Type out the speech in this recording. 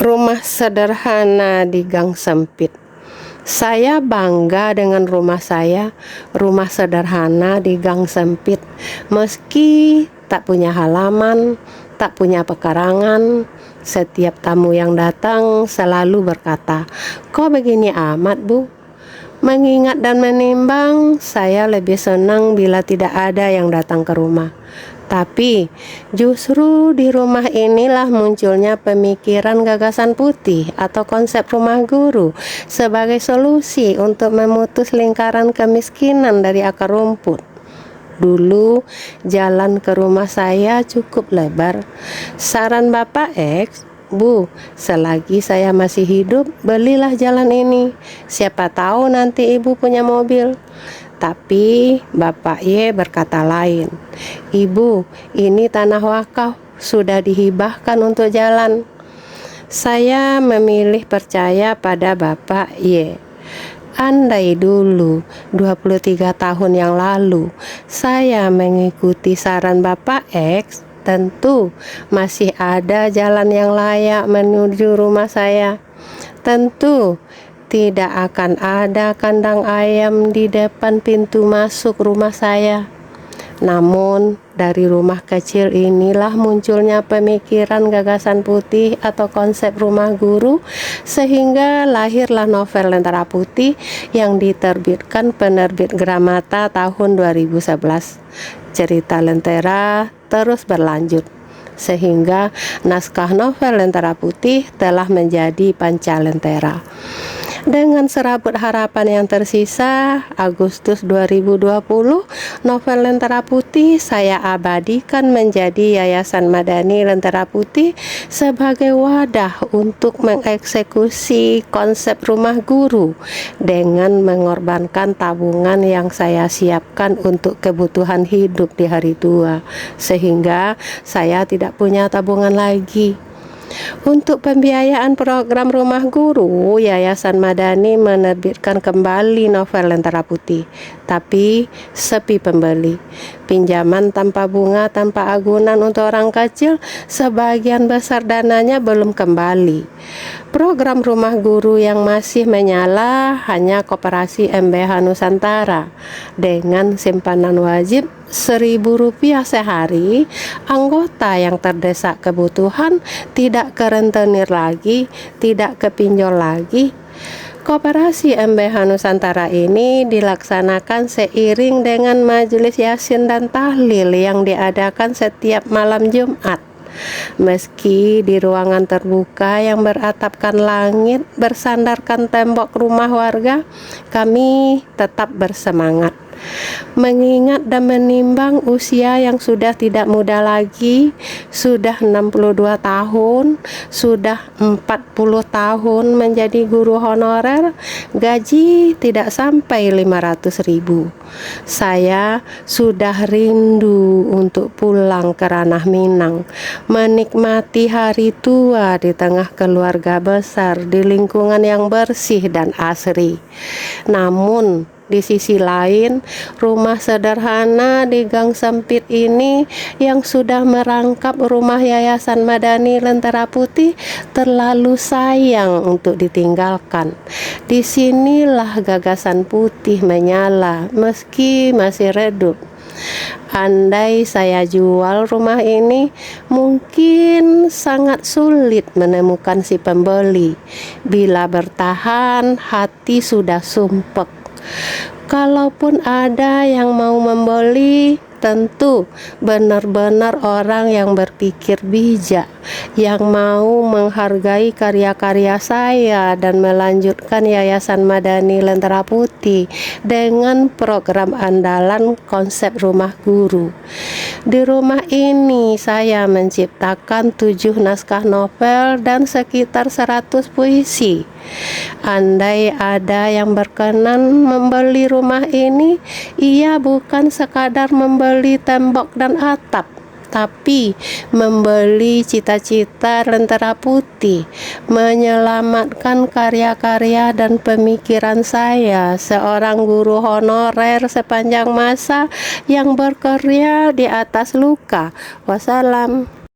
Rumah sederhana di gang sempit. Saya bangga dengan rumah saya, rumah sederhana di gang sempit. Meski tak punya halaman, tak punya pekarangan, setiap tamu yang datang selalu berkata, "Kok begini amat, Bu?" Mengingat dan menimbang, saya lebih senang bila tidak ada yang datang ke rumah. Tapi justru di rumah inilah munculnya pemikiran gagasan putih atau konsep rumah guru sebagai solusi untuk memutus lingkaran kemiskinan dari akar rumput. Dulu jalan ke rumah saya cukup lebar. Saran Bapak X, "Bu, selagi saya masih hidup, belilah jalan ini. Siapa tahu nanti Ibu punya mobil." Tapi Bapak Y berkata lain, "Ibu, ini tanah wakaf, sudah dihibahkan untuk jalan." Saya memilih percaya pada Bapak Y. Andai dulu 23 tahun yang lalu saya mengikuti saran Bapak X, tentu masih ada jalan yang layak menuju rumah saya. Tentu tidak akan ada kandang ayam di depan pintu masuk rumah saya. Namun dari rumah kecil inilah munculnya pemikiran gagasan putih atau konsep rumah guru, sehingga lahirlah novel Lentera Putih yang diterbitkan penerbit Gramata tahun 2011. Cerita Lentera terus berlanjut, sehingga naskah novel Lentera Putih telah menjadi Panca Lentera. Dengan serabut harapan yang tersisa, Agustus 2020, novel Lentera Putih saya abadikan menjadi Yayasan Madani Lentera Putih sebagai wadah untuk mengeksekusi konsep rumah guru dengan mengorbankan tabungan yang saya siapkan untuk kebutuhan hidup di hari tua, sehingga saya tidak punya tabungan lagi. Untuk pembiayaan program rumah guru, Yayasan Madani menerbitkan kembali novel Lentera Putih, tapi sepi pembeli. Pinjaman tanpa bunga, tanpa agunan untuk orang kecil, sebagian besar dananya belum kembali. Program rumah guru yang masih menyala hanya Koperasi MBH Nusantara dengan simpanan wajib Rp1.000 sehari. Anggota yang terdesak kebutuhan tidak kerentenir lagi, tidak kepinjol lagi. Koperasi MBH Nusantara ini dilaksanakan seiring dengan majelis Yasin dan tahlil yang diadakan setiap malam Jumat. Meski di ruangan terbuka yang beratapkan langit, bersandarkan tembok rumah warga, kami tetap bersemangat. Mengingat dan menimbang usia yang sudah tidak muda lagi, sudah 62 tahun, sudah 40 tahun menjadi guru honorer, gaji tidak sampai 500.000. Saya sudah rindu untuk pulang ke Ranah Minang, menikmati hari tua di tengah keluarga besar di lingkungan yang bersih dan asri. Namun di sisi lain, rumah sederhana di gang sempit ini yang sudah merangkap rumah Yayasan Madani Lentera Putih terlalu sayang untuk ditinggalkan. Disinilah gagasan putih menyala meski masih redup. Andai saya jual rumah ini, mungkin sangat sulit menemukan si pembeli. Bila bertahan, hati sudah sumpek. Kalaupun ada yang mau membeli, tentu benar-benar orang yang berpikir bijak, yang mau menghargai karya-karya saya dan melanjutkan Yayasan Madani Lentera Putih dengan program andalan konsep rumah guru. Di rumah ini saya menciptakan 7 naskah novel dan sekitar 100 puisi. Andai ada yang berkenan membeli rumah ini, ia bukan sekadar membeli tembok dan atap, tapi membeli cita-cita Lentera Putih, menyelamatkan karya-karya dan pemikiran saya, seorang guru honorer sepanjang masa yang berkarya di atas luka. Wassalam.